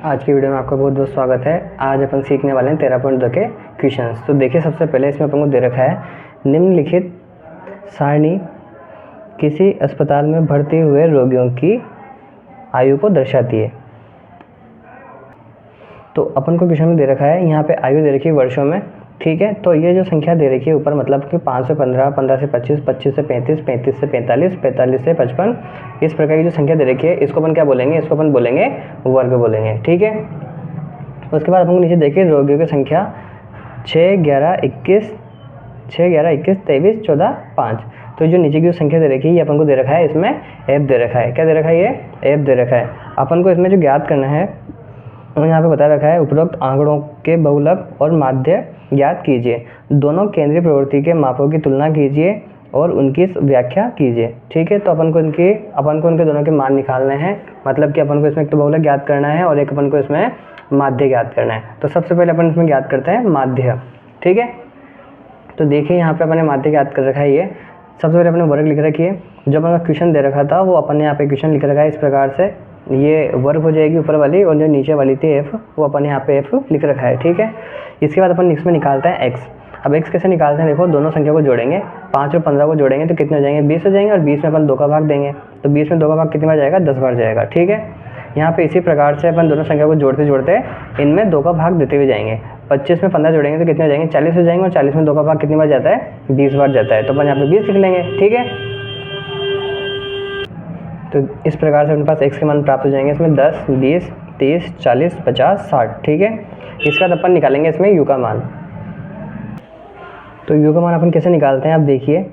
आज की वीडियो में आपका बहुत बहुत स्वागत है। आज अपन सीखने वाले हैं 13.2 के क्वेश्चंस। तो देखिए, सबसे पहले इसमें अपन को दे रखा है निम्नलिखित सारणी किसी अस्पताल में भर्ती हुए रोगियों की आयु को दर्शाती है। तो अपन को क्वेश्चन में दे रखा है, यहाँ पे आयु दे रखी है वर्षों में, ठीक है। तो ये जो संख्या दे रखी है ऊपर, मतलब कि 5 से 15, 15 से 25, 25 से 35, 35 से 45, 45 से 55, इस प्रकार की जो संख्या दे रखी है इसको अपन क्या बोलेंगे? इसको अपन बोलेंगे वर्ग बोलेंगे, ठीक है। उसके बाद अपन को नीचे देखिए रोगियों की संख्या 6, 11, 21, 23, 14, 5। तो जो नीचे की जो संख्या दे रखी है ये अपन को दे रखा है, इसमें एफ दे रखा है। क्या दे रखा है? ये एफ दे रखा है। अपन को इसमें जो ज्ञात करना है यहाँ पे बता रखा है, उपरोक्त आंकड़ों के बहुलक और माध्य ज्ञात कीजिए, दोनों केंद्रीय प्रवृत्ति के मापों की तुलना कीजिए और उनकी व्याख्या कीजिए, ठीक है। तो अपन को उनके दोनों के मान निकालने हैं, मतलब कि अपन को इसमें एक तो बहुलक ज्ञात करना है और एक अपन को इसमें माध्य ज्ञात करना है। तो सबसे पहले अपन इसमें ज्ञात करते हैं माध्य, ठीक है। तो देखिए यहाँ पे अपने माध्य ज्ञात कर रखा है। ये सबसे पहले अपने वर्ग लिख रखी है। जो अपन का क्वेश्चन दे रखा था वो अपन ने यहाँ पे क्वेश्चन लिख रखा है इस प्रकार से, ये वर्ग हो जाएगी ऊपर वाली, और जो नीचे वाली थी एफ वो अपन यहाँ पे एफ लिख रखा है, ठीक है। इसके बाद अपन इसमें निकालते हैं एक्स। अब एक्स कैसे निकालते हैं? देखो, दोनों संख्या को जोड़ेंगे, 5 और 15 को जोड़ेंगे तो कितने हो जाएंगे? 20 हो जाएंगे, और 20 में अपन 2 का भाग देंगे तो 20 में 2 का भाग कितनी बार जाएगा? 10 बार जाएगा, ठीक है। यहाँ पे इसी प्रकार से अपन दोनों संख्या को जोड़ते जोड़ते इनमें 2 का भाग देते हुए जाएंगे। 25 में 15 जोड़ेंगे तो कितने हो जाएंगे? 40 हो जाएंगे, और 40 में 2 का भाग कितनी बार जाता है? 20 बार जाता है। तो अपन यहाँ पे 20 लिख लेंगे, ठीक है। तो इस प्रकार से अपने पास x के मान प्राप्त हो जाएंगे। इसमें 10, 20, 30, 40, 50, 60, ठीक है। इसके बाद अपन निकालेंगे इसमें u का मान। तो u का मान अपन कैसे निकालते हैं? आप देखिए,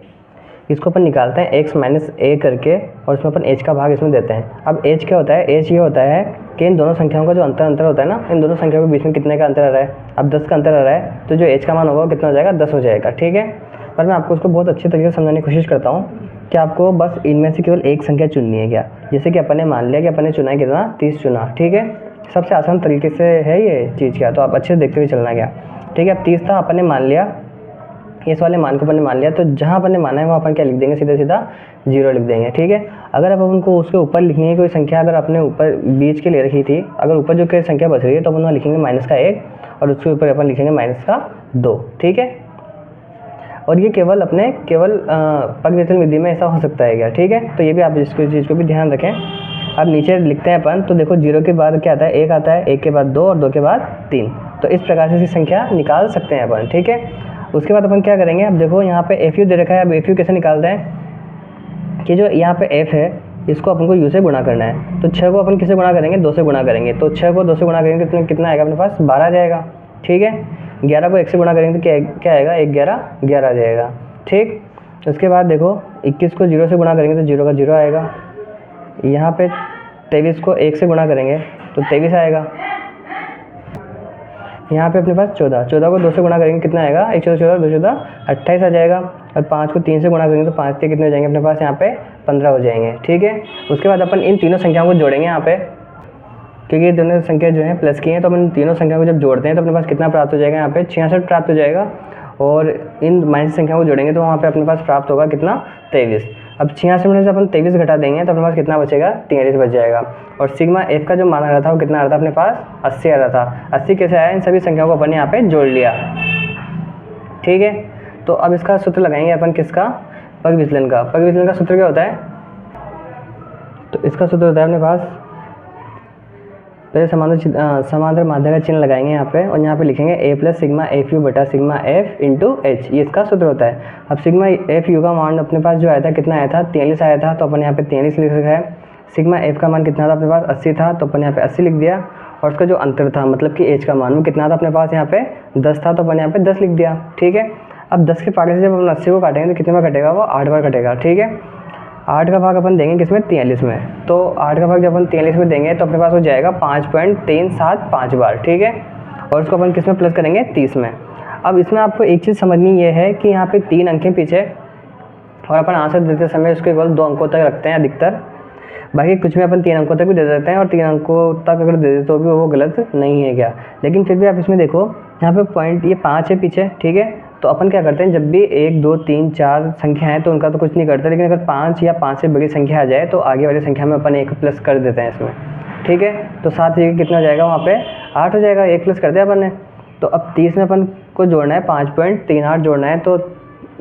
इसको अपन निकालते हैं x माइनस a करके, और इसमें अपन h का भाग इसमें देते हैं। अब h क्या होता है? h ये होता है कि इन दोनों संख्याओं का जो अंतर होता है ना, इन दोनों संख्याओं के बीच में कितने का अंतर आ रहा है? अब 10 का अंतर आ रहा है, तो जो h का मान होगा वो कितना हो जाएगा? 10 हो जाएगा, ठीक है। पर मैं आपको उसको बहुत अच्छे तरीके से समझाने की कोशिश करता हूँ कि आपको बस इनमें से केवल एक संख्या चुननी है। क्या? जैसे कि अपन ने मान लिया कि अपन ने चुना है कितना? 30 चुना, ठीक है। सबसे आसान तरीके से है ये चीज़। क्या? तो आप अच्छे से देखते हुए चलना। क्या? ठीक है। अब 30 था, अपन ने मान लिया, इस वाले मान को अपन ने मान लिया, तो जहाँ अपन ने माना है वहाँ अपन क्या लिख देंगे? सीधा सीधा 0 लिख देंगे, ठीक है। अगर अब उनको उसके ऊपर लिखनी है कोई संख्या, अगर अपने ऊपर बीच के ले रखी थी, अगर ऊपर जो कोई संख्या बच रही है तो अपन वहाँ लिखेंगे -1, और उसके ऊपर अपन लिखेंगे -2, ठीक है। और ये केवल पग विचलन विधि में ऐसा हो सकता है क्या? ठीक है। तो ये भी आप इसको चीज़ को भी ध्यान रखें। अब नीचे लिखते हैं अपन, तो देखो 0 के बाद क्या आता है? 1 आता है, 1 के बाद 2, और 2 के बाद 3। तो इस प्रकार से इसकी संख्या निकाल सकते हैं अपन, ठीक है। उसके बाद अपन क्या करेंगे? अब देखो यहाँ पे एफ यू दे रखा है। अब एफ यू कैसे निकालते हैं कि जो यहाँ पे एफ है इसको अपन को यू से गुणा करना है। तो 6 को अपन किससे गुणा करेंगे? 2 से गुणा करेंगे। तो 6 को 2 से गुणा करेंगे तो कितना आएगा अपने पास? 12 आ जाएगा, ठीक है। 11 को 1 से गुणा करेंगे तो क्या आएगा? 1 11 11 आ जाएगा, ठीक। उसके बाद देखो 21 को 0 से गुणा करेंगे तो 0 का 0 आएगा। यहाँ पे 23 को 1 से गुणा करेंगे तो 23 आएगा। यहाँ पे अपने पास 14 को 2 से गुणा करेंगे कितना आएगा? 1 14 14 2 14 28 आ जाएगा। और 5 को 3 से गुणा करेंगे तो 5 के कितने हो जाएंगे अपने पास? यहाँ पे 15 हो जाएंगे, ठीक है। उसके बाद अपन इन तीनों संख्याओं को जोड़ेंगे यहाँ पे, क्योंकि ये दोनों संख्या जो है प्लस की हैं, तो अपन तीनों संख्या को जब जोड़ते हैं तो अपने पास कितना प्राप्त हो जाएगा? यहाँ पे 66 प्राप्त हो जाएगा। और इन माइनस संख्या को जोड़ेंगे तो वहाँ पे अपने पास प्राप्त होगा कितना? 23। अब 66 में से अपन 23 घटा देंगे तो अपने पास कितना बचेगा? 43 बच जाएगा। और सिग्मा एफ का जो मान आ रहा था वो कितना आ रहा था अपने पास? 80 आ रहा था। 80 कैसे आया? इन सभी संख्याओं को अपन ने यहाँ पे जोड़ लिया, ठीक है। तो अब इसका सूत्र लगाएंगे अपन, किसका? पग विचलन का। पग विचलन का सूत्र क्या होता है? तो इसका सूत्र होता है अपने पास, पहले समांतर माध्य का चिन्ह लगाएंगे यहाँ पे, और यहाँ पे लिखेंगे a plus sigma F you बटा सिग्मा एफ इंटू एच। ये इसका सूत्र होता है। अब सिग्मा एफ यू का मान अपने पास जो आया था कितना आया था? 43 आया था, तो अपन यहाँ पे 43 लिख रखा है। सिग्मा एफ का मान कितना था अपने पास? 80 था, तो अपन यहाँ पे 80 लिख दिया। और उसका जो अंतर था, मतलब कि एच का मान, वो कितना था अपने पास? यहाँ पे 10 था, तो अपन यहाँ पे 10 लिख दिया, ठीक है। अब 10 के पार्ट से जब अपन 80 को काटेंगे तो कितने बार कटेगा? वो 8 बार कटेगा, ठीक है। 8 का भाग अपन देंगे किसमें? 43 में। तो 8 का भाग जब अपन 43 में देंगे तो अपने पास हो जाएगा 5.375 बार, ठीक है। और उसको अपन किस में प्लस करेंगे? 30 में। अब इसमें आपको एक चीज़ समझनी ये है कि यहाँ पे 3 अंक हैं पीछे, और अपन आंसर देते समय उसको केवल 2 अंकों तक रखते हैं अधिकतर। बाकी कुछ में अपन 3 अंकों तक भी दे देते हैं, और 3 अंकों तक अगर दे देते तो भी वो गलत नहीं है क्या। लेकिन फिर भी आप इसमें देखो, यहाँ पे पॉइंट ये 5 है पीछे, ठीक है। तो अपन क्या करते हैं, जब भी 1 2 3 4 संख्या है तो उनका तो कुछ नहीं करते, लेकिन अगर 5 या 5 से बड़ी संख्या आ जाए तो आगे वाली संख्या में अपन 1 प्लस कर देते हैं इसमें, ठीक है। तो 7 जगह कितना हो जाएगा, वहाँ पे 8 हो जाएगा, 1 प्लस कर दिया अपन ने। तो अब 30 में अपन को जोड़ना है 5.38 जोड़ना है, तो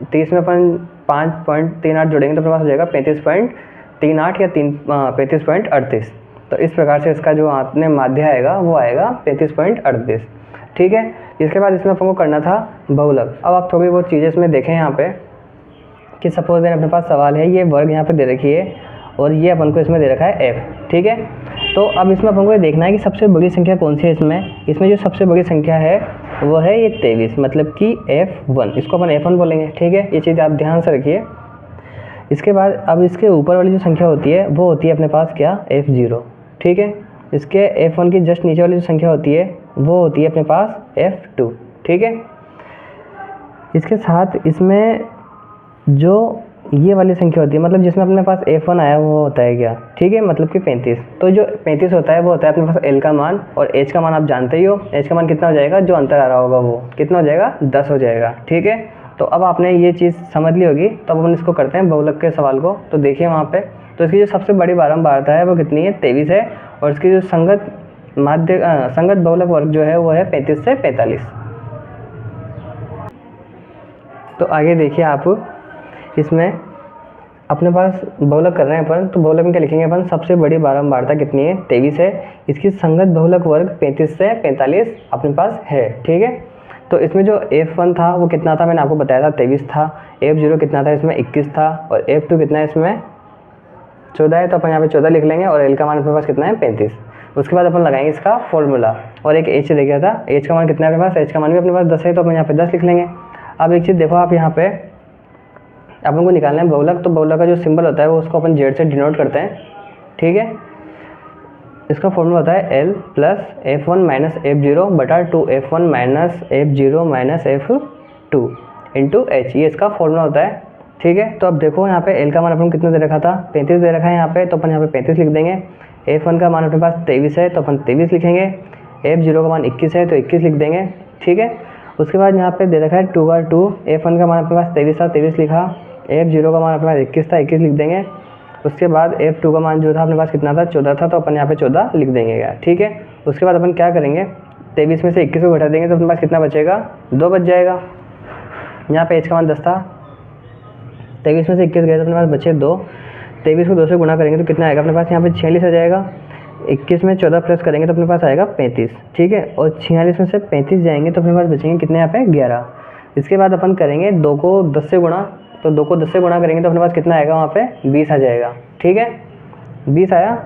30 में अपन 5.38 जोड़ेंगे तो अपने पास हो जाएगा 35.38 या 35.38। तो इस प्रकार से इसका जो आपने माध्य आएगा वो आएगा 35.38, ठीक है। इसके बाद इसमें अपन को करना था बहुलक। अब आप थोड़ी बहुत चीज़ें इसमें देखें यहाँ पे कि सपोज अपने पास सवाल है, ये वर्ग यहाँ पे दे रखी है और ये अपन को इसमें दे रखा है f, ठीक है। तो अब इसमें अपन को ये देखना है कि सबसे बड़ी संख्या कौन सी है। इसमें जो सबसे बड़ी संख्या है वो है ये 23, मतलब कि f1, इसको अपन f1 बोलेंगे, ठीक है। ये चीज़ आप ध्यान से रखिए। इसके बाद अब इसके ऊपर वाली जो संख्या होती है वो होती है अपने पास क्या, f0, ठीक है। इसके f1 की जस्ट नीचे वाली जो संख्या होती है वो होती है अपने पास f2, ठीक है। इसके साथ इसमें जो ये वाली संख्या होती है, मतलब जिसमें अपने पास f1 आया वो होता है क्या, ठीक है, मतलब कि 35। तो जो 35 होता है वो होता है अपने पास l का मान, और h का मान आप जानते ही हो, h का मान कितना हो जाएगा, जो अंतर आ रहा होगा वो कितना हो जाएगा, 10 हो जाएगा, ठीक है। तो अब आपने ये चीज़ समझ ली होगी। तो अब अपन इसको करते हैं बहुलक के सवाल को। तो देखिए वहाँ पे, तो इसकी जो सबसे बड़ी बारंबारता है वो कितनी है, 23 है, और इसकी जो संगत बहुलक वर्ग जो है वो है 35 से 45। तो आगे देखिए आप, इसमें अपने पास बहुलक कर रहे हैं अपन, तो बहुलक में क्या लिखेंगे अपन, सबसे बड़ी बारंबारता कितनी है, 23 है, इसकी संगत बहुलक वर्ग 35 से 45 अपने पास है, ठीक है। तो इसमें जो f1 था वो कितना था, मैंने आपको बताया था 23 था, f0 कितना था, इसमें 21 था, और f2 कितना है, इसमें 14 है, तो अपन यहाँ पे 14 लिख लेंगे, और l का मान अपने पास कितना है, 35। उसके बाद अपन लगाएंगे इसका फॉर्मूला, और एक h देखा था, h का मान कितना है अपने पास, h का मान भी अपने पास 10 है, तो अपन यहाँ पे 10 लिख लेंगे। अब एक चीज़ देखो आप, यहाँ पे अपन को निकालना है बहुलक। तो बहुलक का जो सिंबल होता है वो उसको अपन z से डिनोट करते हैं, ठीक है। इसका फॉर्मूला होता है l plus f1 minus f0 बटा 2f1 minus f0 minus f2 into h, ये इसका फॉर्मूला होता है, ठीक है। तो अब देखो यहाँ पे l का मान अपन को कितना दे रखा था, 35 दे रखा है यहाँ पे, तो अपन यहाँ पे 35 लिख देंगे। f1 का मान अपने पास 23 है, तो अपन 23 लिखेंगे। f0 का मान 21 है, तो 21 लिख देंगे, ठीक है। उसके बाद यहाँ पे दे रखा है 2 बार 2, f1 का मान अपने पास 23 था, 23 लिखा, f0 का मान अपने पास 21 था, 21 लिख देंगे। उसके बाद f2 का मान जो था अपने पास कितना था, 14 था, तो अपन यहाँ पे 14 लिख देंगे यार, ठीक है। उसके बाद अपन क्या करेंगे, 23 में से 21 को घटा देंगे, तो अपने पास कितना बचेगा, 2 बच जाएगा। यहाँ पे h का मान 10 था, 23 में से 21 गए तो अपने पास बचे 2, 23 को 2 से गुणा करेंगे तो कितना आएगा अपने पास, यहाँ पे 46 आ जाएगा। 21 में 14 प्लस करेंगे तो अपने पास आएगा 35, ठीक है। और 46 में से 35 जाएंगे तो अपने पास बचेंगे कितने, यहाँ पे 11। इसके बाद अपन करेंगे 2 को 10 से गुणा, तो 2 को 10 से गुणा करेंगे तो अपने पास कितना आएगा, वहाँ पे 20 आ जाएगा, ठीक है, 20 आया।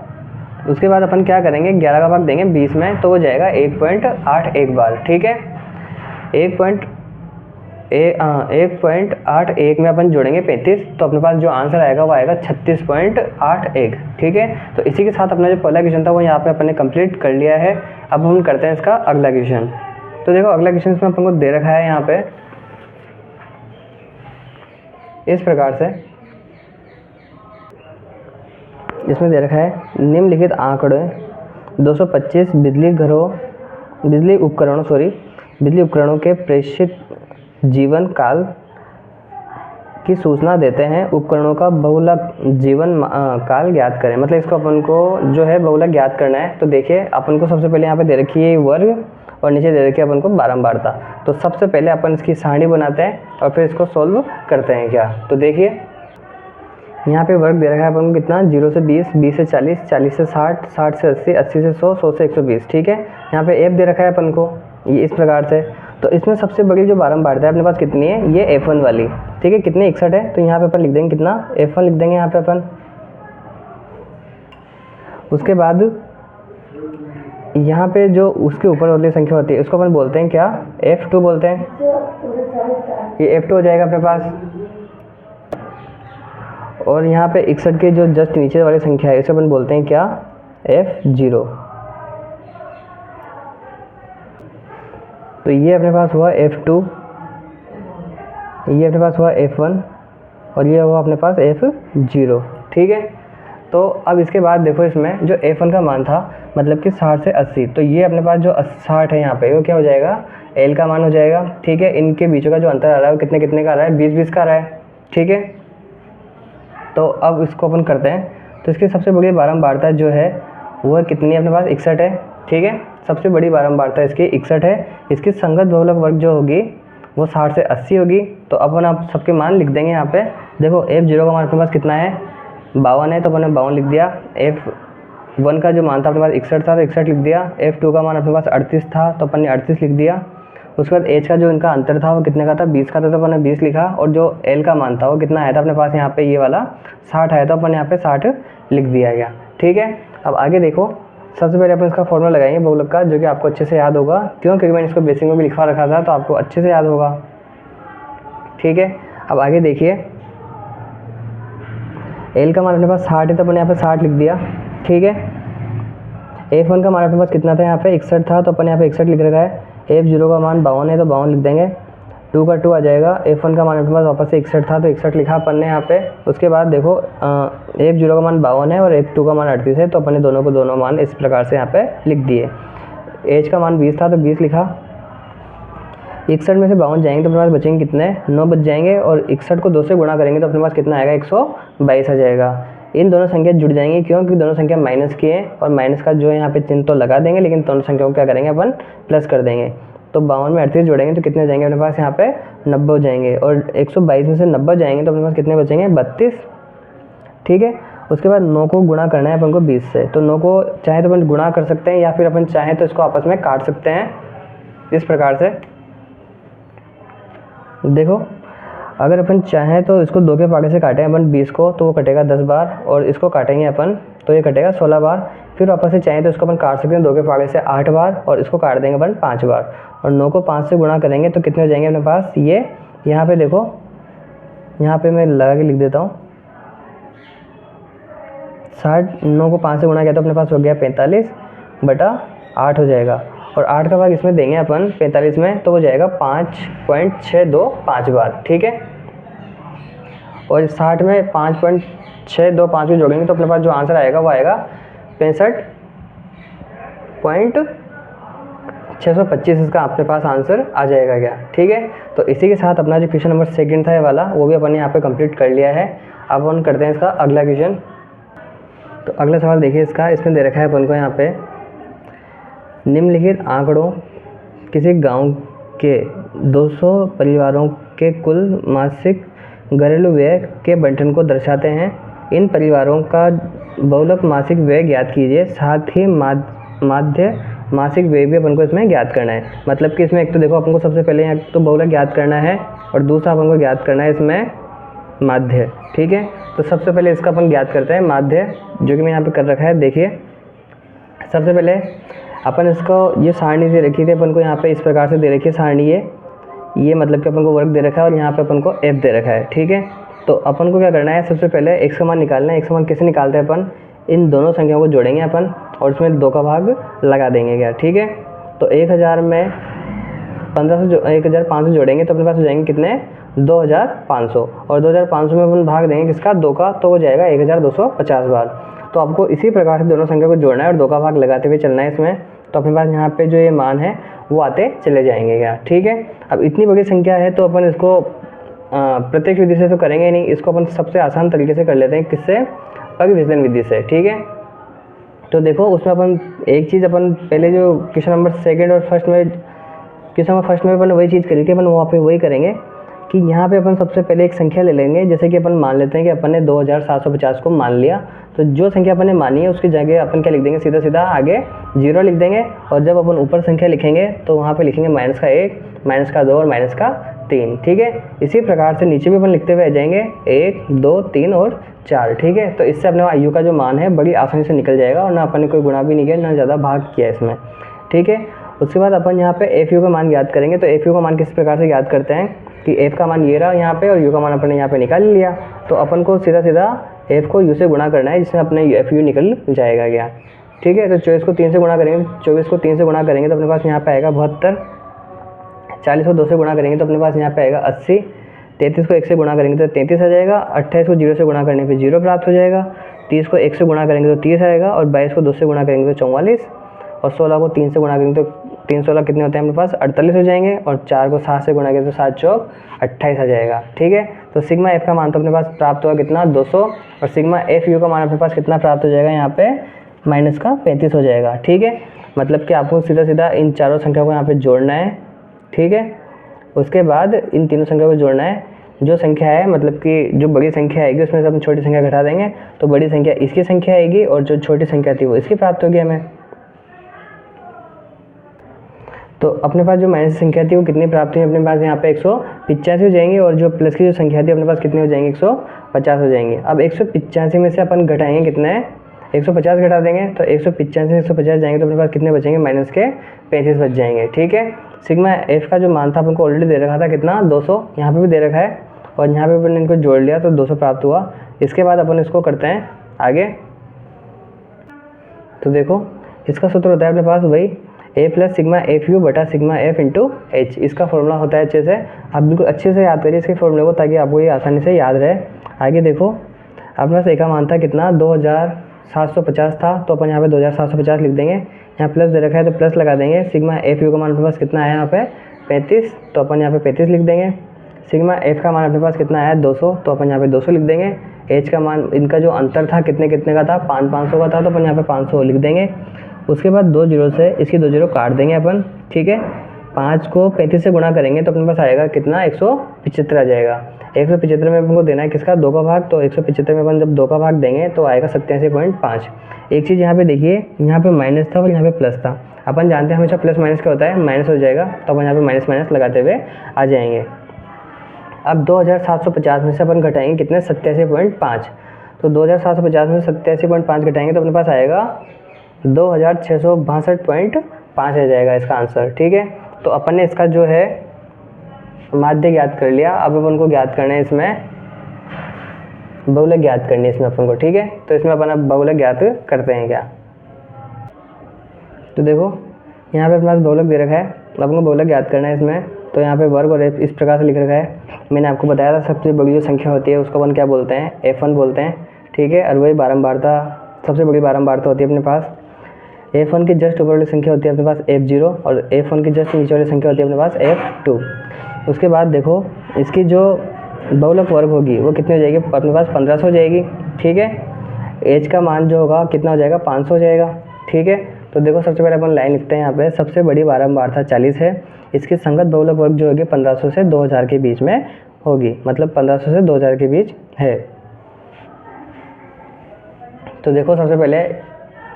उसके बाद अपन क्या करेंगे, 11 का भाग देंगे 20 में, तो वो जाएगा 1.81 बार, ठीक है। 1.81 में अपन जोड़ेंगे 35, तो अपने पास जो आंसर आएगा वो आएगा 36.81, ठीक है। तो इसी के साथ अपना जो पहला क्वेश्चन था वो यहाँ पे अपन ने कंप्लीट कर लिया है। अब हम करते हैं इसका अगला क्वेश्चन। तो देखो अगला क्वेश्चन इसमें अपन को दे रखा है यहाँ पे इस प्रकार से, इसमें दे रखा है निम्नलिखित आंकड़े 225 बिजली उपकरणों के प्रेषित जीवन काल की सूचना देते हैं। उपकरणों का बहुलक जीवन काल ज्ञात करें। मतलब इसको अपन को जो है बहुलक ज्ञात करना है। तो देखिए अपन को सबसे पहले यहाँ पे दे रखी है वर्ग और नीचे दे रखी है अपन को बारंबारता। तो सबसे पहले अपन इसकी सारणी बनाते हैं और फिर इसको सॉल्व करते हैं क्या। तो देखिए यहाँ पे वर्ग दे रखा है अपन को कितना, 0 से 20, 20 से 40, 40 से 60, 60 से 80, 80 से 100, 100 से 120, ठीक है। यहाँ पे f दे रखा है अपन को ये इस प्रकार से। तो इसमें सबसे बड़ी जो बारंबारता है अपने पास कितनी है, ये f1 वाली, ठीक है। कितने 61 है, तो यहाँ पे अपन लिख देंगे कितना, f1 लिख देंगे यहाँ पे अपन। उसके बाद यहाँ पे जो उसके ऊपर वाली संख्या होती है उसको अपन बोलते हैं क्या, f2 बोलते हैं। ये f2 हो जाएगा अपने पास। और यहाँ पे 61 के जो जस्ट नीचे वाली संख्या है इसे अपन बोलते हैं क्या, f0। तो ये अपने पास हुआ f2, ये अपने पास हुआ f1 और ये हुआ अपने पास f0, ठीक है। तो अब इसके बाद देखो इसमें जो f1 का मान था मतलब कि 60 से 80, तो ये अपने पास जो 60 है यहाँ पे वो क्या हो जाएगा, l का मान हो जाएगा, ठीक है। इनके बीचों का जो अंतर आ रहा है वो कितने कितने का आ रहा है, 20-20 का आ रहा है, ठीक है। तो अब इसको अपन करते हैं। तो इसकी सबसे बड़ी बारंबारता जो है वो कितनी है अपने पास 61 है, ठीक है। सबसे बड़ी बारंबारता इसकी 61 है। इसकी संगत बहुलक वर्ग जो होगी वो 60 से 80 होगी। तो अपन आप सबके मान लिख देंगे यहाँ पे। देखो F0 का मान अपने पास कितना है 52 है, तो अपन ने 52 लिख दिया। F1 का जो मान था अपने पास 61 था तो 61 लिख दिया। F2 का मान अपने पास 38 था तो अपन ने 38 लिख दिया। उसके बाद H का जो इनका अंतर था वो कितने का था 20 का था तो अपन ने 20 लिखा। और जो L का मान था वो कितना आया था अपने पास यहाँ पे ये वाला 60 आया था, अपन यहाँ पे 60 लिख दिया गया, ठीक है। अब आगे देखो, सबसे पहले अपन इसका फॉर्मूला लगाएंगे बहुलक का, जो कि आपको अच्छे से याद होगा। क्यों? क्योंकि मैंने इसको बेसिक में भी लिखवा रखा था तो आपको अच्छे से याद होगा, ठीक है। अब आगे देखिए, L का मान अपने पास 60 है तो अपन यहाँ पे 60 लिख दिया, ठीक है। F1 का मान अपने पास कितना था यहाँ पे 61 था तो अपन यहाँ पे 61 लिख रखा है। F0 का मान 52 है तो 52 लिख देंगे। 2 का 2 आ जाएगा। F1 का मान अपने पास वापस से 61 था तो 61 लिखा अपन ने यहाँ पे। उसके बाद देखो F0 का मान 52 है और F2 का मान 38 है तो अपन ने दोनों को दोनों मान इस प्रकार से यहाँ पे लिख दिए। H का मान 20 था तो 20 लिखा। 61 में से 52 जाएंगे तो अपने पास बचेंगे कितने 9 बच जाएंगे। और 61 को 2 से गुणा करेंगे तो अपने पास कितना आएगा 122 आ जाएगा। इन दोनों संख्या जुड़ जाएंगी, क्योंकि दोनों संख्या माइनस की है और माइनस का जो है यहाँ पे चिन्ह तो लगा देंगे, लेकिन दोनों संख्याओं को क्या करेंगे अपन प्लस कर देंगे। तो 52 में 38 जोड़ेंगे तो कितने जाएंगे अपने पास यहाँ पे 90 हो जाएंगे। और 122 में से 90 जाएंगे तो अपने पास कितने बचेंगे 32, ठीक है। उसके बाद 9 को गुणा करना है अपन को 20 से, तो 9 को चाहे तो अपन गुणा कर सकते हैं या फिर अपन चाहें तो इसको आपस में काट सकते हैं इस प्रकार से। देखो अगर अपन चाहें तो इसको 2 के पागे से काटें अपन 20 को तो वो कटेगा 10 बार, और इसको काटेंगे अपन तो ये कटेगा 16 बार। फिर वापस से चाहें तो इसको अपन काट सकते हैं 2 के पागे से 8 बार, और इसको काट देंगे अपन 5 बार। और 9 को 5 से गुणा करेंगे तो कितने हो जाएंगे अपने पास ये, यहाँ पे देखो, यहाँ पे मैं लगा के लिख देता हूँ 60। 9 को 5 से गुणा किया तो अपने पास हो गया 45/8 हो जाएगा। और 8 का भाग इसमें देंगे अपन 45 में तो हो जाएगा 5.625 बार, ठीक है। और 60 में 5.625 को जोड़ेंगे तो अपने पास जो आंसर आएगा वो आएगा 65.625। इसका अपने पास आंसर आ जाएगा क्या, ठीक है। तो इसी के साथ अपना जो क्वेश्चन नंबर 2 था ये वाला वो भी अपन ने यहाँ पे कंप्लीट कर लिया है। अब अपन करते हैं इसका अगला क्वेश्चन। तो अगला सवाल देखिए इसका, इसमें दे रखा है अपन को यहाँ पे निम्नलिखित आंकड़ों किसी गांव के 200 परिवारों के कुल मासिक घरेलू व्यय के बंटन को दर्शाते हैं। इन परिवारों का बहुलक मासिक व्यय ज्ञात कीजिए, साथ ही माध्य मासिक व्यय भी अपन को इसमें ज्ञात करना है। मतलब कि इसमें एक तो देखो अपन को सबसे पहले यहाँ तो बहुलक ज्ञात करना है और दूसरा अपन को ज्ञात करना है इसमें माध्य, ठीक है। तो सबसे पहले इसका अपन ज्ञात करते हैं माध्य, जो कि मैं यहाँ पे कर रखा है। देखिए सबसे पहले अपन इसको ये सारणी से रखी थी अपन को, यहाँ पे इस प्रकार से दे रखी है सारणी ये मतलब कि अपन को वर्ग दे रखा है और यहाँ पे अपन को f दे रखा है, ठीक है। तो अपन को क्या करना है, सबसे पहले x का मान निकालना है। x का मान कैसे निकालते हैं अपन, इन दोनों संख्याओं को जोड़ेंगे अपन और इसमें 2 का भाग लगा देंगे क्या, ठीक है। तो 1000 में 1500 जोड़ेंगे तो अपने पास हो जाएंगे कितने 2500, और 2500 में अपन भाग देंगे किसका 2 का, तो हो जाएगा 1250 बार। तो आपको इसी प्रकार से दोनों संख्या को जोड़ना है और 2 का भाग लगाते हुए चलना है इसमें। तो अपने पास यहाँ पे जो ये मान है वो आते चले जाएंगे क्या, ठीक है। अब इतनी बड़ी संख्या है तो अपन इसको प्रत्यक्ष विधि से तो करेंगे नहीं, इसको अपन सबसे आसान तरीके से कर लेते हैं, किससे, पगविचलन विधि से, ठीक है। तो देखो उसमें अपन एक चीज़ अपन पहले जो क्वेश्चन नंबर 2 और फर्स्ट में अपन वही चीज़ करी थी, अपन वहाँ पे वही करेंगे कि यहाँ पे अपन सबसे पहले एक संख्या ले लेंगे। जैसे कि अपन मान लेते हैं कि अपन ने 2750 को मान लिया, तो जो संख्या अपन ने मानी है उसकी जगह अपन क्या लिख देंगे, सीधा सीधा आगे 0 लिख देंगे। और जब अपन ऊपर संख्या लिखेंगे तो वहाँ पे लिखेंगे -1, -2 और -3, ठीक है। इसी प्रकार से नीचे भी अपन लिखते हुए आ जाएंगे 1, 2, 3 और 4, ठीक है। तो इससे अपने आयु का जो मान है बड़ी आसानी से निकल जाएगा और ना अपन ने कोई गुणा भी नहीं किया, ना ज़्यादा भाग किया इसमें, ठीक है। उसके बाद अपन यहाँ पे एफ यू का मान ज्ञात करेंगे। तो एफ यू का मान किस प्रकार से ज्ञात करते हैं कि एफ का मान ये रहा यहाँ पे और यू का मान अपन ने यहाँ पे निकाल लिया। तो अपन को सीधा सीधा एफ को यू से गुणा करना है, जिसमें अपने एफ यू निकल जाएगा क्या, ठीक है। तो 24 को 3 से गुणा करेंगे, 24 को 3 से गुणा करेंगे तो अपने पास यहाँ पे आएगा 72। 40 को 2 से गुणा करेंगे तो अपने पास यहाँ पे आएगा 80। 33 को 1 से गुणा करेंगे तो 33 आ जाएगा। 28 को 0 से गुणा करने पे 0 प्राप्त हो जाएगा। 30 को 1 से गुणा करेंगे तो 30 आएगा। और 22 को 2 से गुणा करेंगे तो 44। और 16 को 3 से गुणा करेंगे तो 3 16 कितने होते हैं अपने पास 48 हो जाएंगे। और 4 को 7 से गुणा करेंगे तो 7 चौक 28 आ जाएगा, ठीक है। तो सिग्मा एफ का मान तो अपने पास प्राप्त होगा कितना 200। और सिग्मा एफ यू का मान अपने पास कितना प्राप्त हो जाएगा यहाँ पे माइनस का 35 हो जाएगा। ठीक है, मतलब कि आपको सीधा सीधा इन चारों संख्याओं को यहाँ पे जोड़ना है। ठीक है, उसके बाद इन तीनों संख्याओं को जोड़ना है। जो संख्या है मतलब कि जो बड़ी संख्या आएगी उसमें से हम छोटी संख्या घटा देंगे तो बड़ी संख्या इसकी संख्या आएगी और जो छोटी संख्या थी वो इसकी प्राप्त होगी हमें। तो अपने पास जो माइनस संख्या थी वो कितनी प्राप्त हुई अपने पास यहाँ पे 185 हो जाएंगी और जो प्लस की जो संख्या थी अपने पास कितनी हो जाएंगी 150 हो जाएंगे। अब 185 में से अपन घटाएंगे कितना है 150 घटा देंगे तो 185 से 150 जाएंगे तो अपने पास कितने बचेंगे माइनस के 35 बच जाएंगे। ठीक है, सिग्मा एफ का जो मान था अपन को ऑलरेडी दे रखा था कितना 200, यहाँ पे भी दे रखा है और यहाँ पे अपन इनको जोड़ लिया तो 200 प्राप्त हुआ। इसके बाद अपन इसको करते हैं आगे। तो देखो इसका सूत्र होता है अपने पास वही ए प्लस सिग्मा एफ यू बटा सिग्मा एफ इंटू एच, इसका फॉर्मूला होता है अच्छे से। आप बिल्कुल अच्छे से याद करिए इसके फॉर्मूले को ताकि आपको ये आसानी से याद रहे। आगे देखो अपने पास ए का मान था कितना 2750 था तो अपन यहाँ पे 2750 लिख देंगे। यहाँ प्लस दे रखा है तो प्लस लगा देंगे। सिग्मा एफ यू का मान अपने पास कितना आया यहाँ पे 35 तो अपन यहाँ पे 35 लिख देंगे। सिग्मा एफ का मान अपने पास कितना आया 200 तो अपन यहाँ पे 200 लिख देंगे। एच का मान इनका जो अंतर था कितने कितने का था 500 का था तो अपन यहाँ पे 500 लिख देंगे। उसके बाद 2 जीरो से इसकी 2 जीरो काट देंगे अपन। ठीक है, 5 को 35 से गुणा करेंगे तो अपने पास आएगा कितना 175 आ जाएगा। 175 में अपन को देना है किसका 2 का भाग, तो 175 में अपन जब 2 का भाग देंगे तो आएगा 87.5। एक चीज़ यहाँ पे देखिए, यहाँ पे माइनस था और यहाँ पे प्लस था। अपन जानते हैं हमेशा प्लस माइनस क्या होता है, माइनस हो जाएगा तो अपन यहाँ पे माइनस माइनस लगाते हुए आ जाएंगे। अब 2750 में से अपन घटाएंगे कितने 87.5, तो 2750 में 87.5 घटाएंगे तो अपने पास आएगा 2662.5 आ जाएगा इसका आंसर। ठीक है, तो अपन ने इसका जो है माध्य ज्ञात कर लिया। अब अपन को ज्ञात करना है इसमें बहुलक ज्ञात करनी है इसमें अपन को। ठीक है, तो इसमें अपन अब बहुलक ज्ञात करते हैं क्या। तो देखो यहाँ पे अपने पास बहुलक दे रखा है, अपन को बहुलक ज्ञात करना है इसमें। तो यहाँ पे वर्ग और इस प्रकार से लिख रखा है। मैंने आपको बताया था सबसे बड़ी जो संख्या होती है उसको अपन क्या बोलते हैं F1 बोलते हैं। ठीक है, और वही बारंबारता सबसे बड़ी बारंबारता होती है अपने पास। F1 की जस्ट ऊपर वाली संख्या होती है अपने पास F0 और F1 की जस्ट नीचे वाली संख्या होती है अपने पास F2। उसके बाद देखो इसकी जो बहुलक वर्ग होगी वो कितनी हो जाएगी अपने पास 1500 हो जाएगी। ठीक है, एच का मान जो होगा कितना हो जाएगा 500 हो जाएगा। ठीक है, तो देखो सबसे पहले अपन लाइन लिखते हैं यहाँ पे, सबसे बड़ी बारंबारता 40 है, इसकी संगत बहुलक वर्ग जो होगी 1500 से 2000 के बीच में होगी, मतलब 1500 से 2000 के बीच है। तो देखो सबसे पहले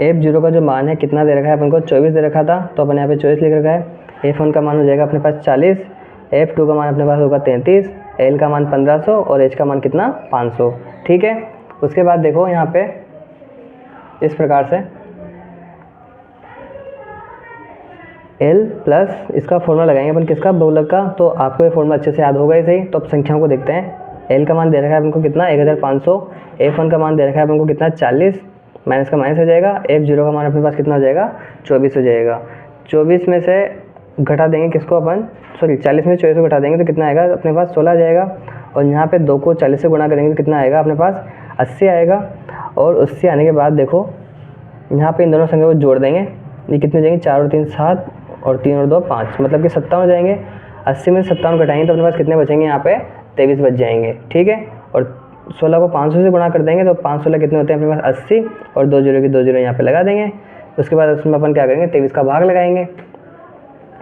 F0 का जो मान है कितना दे रखा है अपन को 24 दे रखा था तो अपन यहाँ पे 24 लिख रखा है। F1 का मान हो जाएगा अपने पास 40, F2 का मान अपने पास होगा 33, L का मान 1500 और H का मान कितना 500। ठीक है, उसके बाद देखो यहाँ पे इस प्रकार से L प्लस इसका फॉर्मूला लगाएंगे अपन किसका बहुलक का, तो आपको ये फॉर्मूला अच्छे से याद होगा ही सही। तो अब संख्याओं को देखते हैं। L का मान दे रखा है अपन को कितना 1500, F1 का मान दे रखा है अपन को कितना 40, माइनस का माइनस हो जाएगा। F0 का मान अपने पास कितना हो जाएगा 24 हो जाएगा। 24 में से घटा देंगे किसको अपन, सॉरी 40 में 24 को घटा देंगे तो कितना आएगा अपने पास 16 आ जाएगा। और यहाँ पे 2 को 40 से गुणा करेंगे तो कितना आएगा अपने पास 80 आएगा। और 80 आने के बाद देखो यहाँ पे इन दोनों संख्या को जोड़ देंगे, ये कितने हो जाएंगे 4 और 3 7 और 3 और 2 5, मतलब कि 57 हो जाएंगे। 80 में 57 घटाएंगे तो अपने पास कितने बचेंगे यहाँ पे 23 बच जाएंगे। ठीक है, और 16 को 500 से गुणा कर देंगे तो 5 16 कितने होते हैं अपने पास 80 और 2 जीरो की 2 जीरो यहाँ पे लगा देंगे। उसके बाद उसमें अपन क्या करेंगे 23 का भाग लगाएंगे।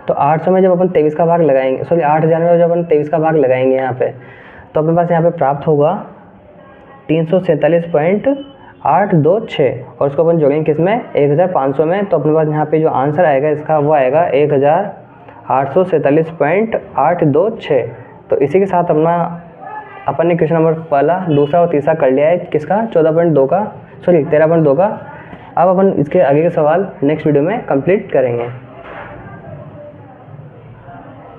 तो 800 में जब अपन 23 का भाग लगाएंगे, सॉरी 8000 में जब अपन 23 का भाग लगाएंगे यहाँ पे तो अपने पास यहाँ पे प्राप्त होगा 347.826 और उसको अपन जोड़ेंगे किसमें 1500 में, तो अपने पास यहाँ पे जो आंसर आएगा इसका वो आएगा 1847.826। तो इसी के साथ अपना अपन ने क्वेश्चन नंबर पहला दूसरा और तीसरा कर लिया है किसका 14.2 का, सॉरी 13.2 का। अब अपन इसके आगे के सवाल नेक्स्ट वीडियो में कंप्लीट करेंगे।